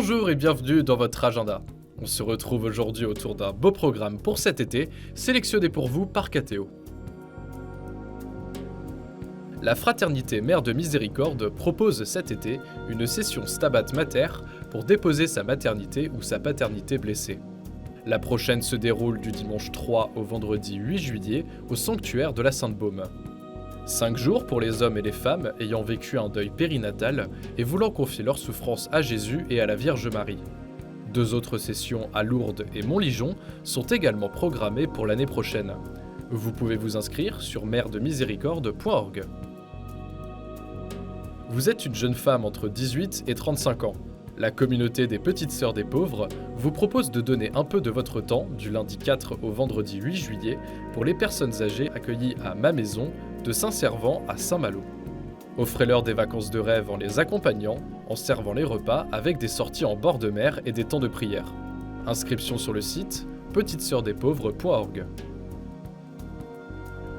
Bonjour et bienvenue dans votre agenda. On se retrouve aujourd'hui autour d'un beau programme pour cet été, sélectionné pour vous par Catéo. La Fraternité Mère de Miséricorde propose cet été une session Stabat Mater pour déposer sa maternité ou sa paternité blessée. La prochaine se déroule du dimanche 3 au vendredi 8 juillet au sanctuaire de la Sainte-Baume. 5 jours pour les hommes et les femmes ayant vécu un deuil périnatal et voulant confier leur souffrance à Jésus et à la Vierge Marie. 2 autres sessions à Lourdes et Montligeon sont également programmées pour l'année prochaine. Vous pouvez vous inscrire sur mèredemiséricorde.org. Vous êtes une jeune femme entre 18 et 35 ans. La communauté des Petites Sœurs des Pauvres vous propose de donner un peu de votre temps, du lundi 4 au vendredi 8 juillet, pour les personnes âgées accueillies à Ma Maison, de Saint-Servant à Saint-Malo. Offrez-leur des vacances de rêve en les accompagnant, en servant les repas avec des sorties en bord de mer et des temps de prière. Inscription sur le site petitesœursdespauvres.org.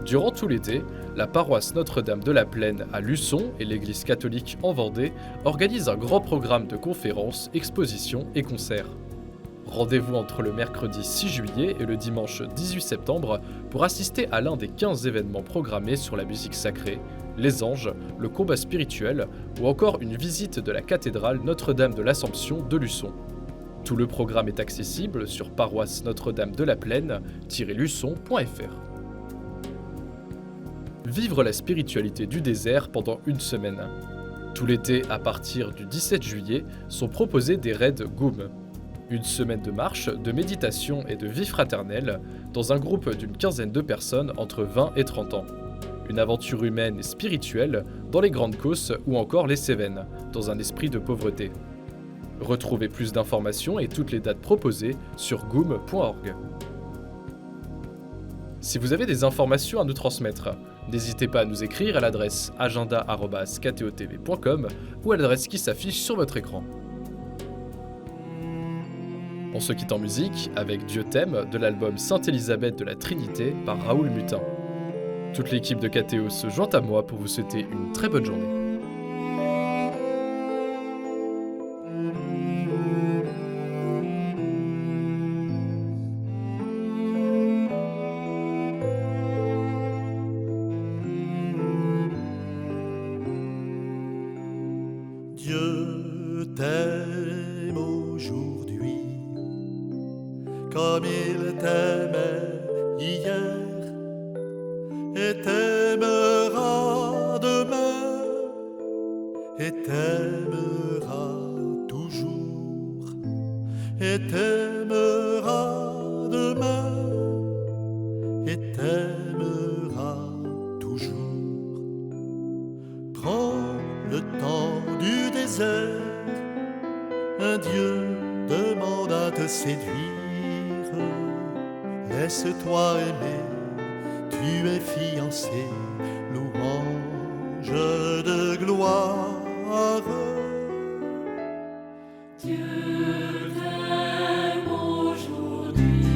Durant tout l'été, la paroisse Notre-Dame de la Plaine à Luçon et l'église catholique en Vendée organisent un grand programme de conférences, expositions et concerts. Rendez-vous entre le mercredi 6 juillet et le dimanche 18 septembre pour assister à l'un des 15 événements programmés sur la musique sacrée, les anges, le combat spirituel ou encore une visite de la cathédrale Notre-Dame de l'Assomption de Luçon. Tout le programme est accessible sur paroisse Notre-Dame de la Plaine-luçon.fr. Vivre la spiritualité du désert pendant une semaine. Tout l'été, à partir du 17 juillet, sont proposés des raids GOUM. Une semaine de marche, de méditation et de vie fraternelle dans un groupe d'une quinzaine de personnes entre 20 et 30 ans. Une aventure humaine et spirituelle dans les Grandes Causses ou encore les Cévennes, dans un esprit de pauvreté. Retrouvez plus d'informations et toutes les dates proposées sur goum.org. Si vous avez des informations à nous transmettre, n'hésitez pas à nous écrire à l'adresse agenda@kteotv.com ou à l'adresse qui s'affiche sur votre écran. On se quitte en musique avec Dieu t'aime de l'album Sainte Élisabeth de la Trinité par Raoul Mutin. Toute l'équipe de Catéo se joint à moi pour vous souhaiter une très bonne journée. Dieu t'aime aujourd'hui comme il t'aimait hier et t'aimera demain et t'aimera toujours et t'aimera demain et t'aimera toujours. Prends le temps du désert, un Dieu demande à te séduire. Laisse-toi aimer, tu es fiancé, louange de gloire. Dieu t'aime aujourd'hui.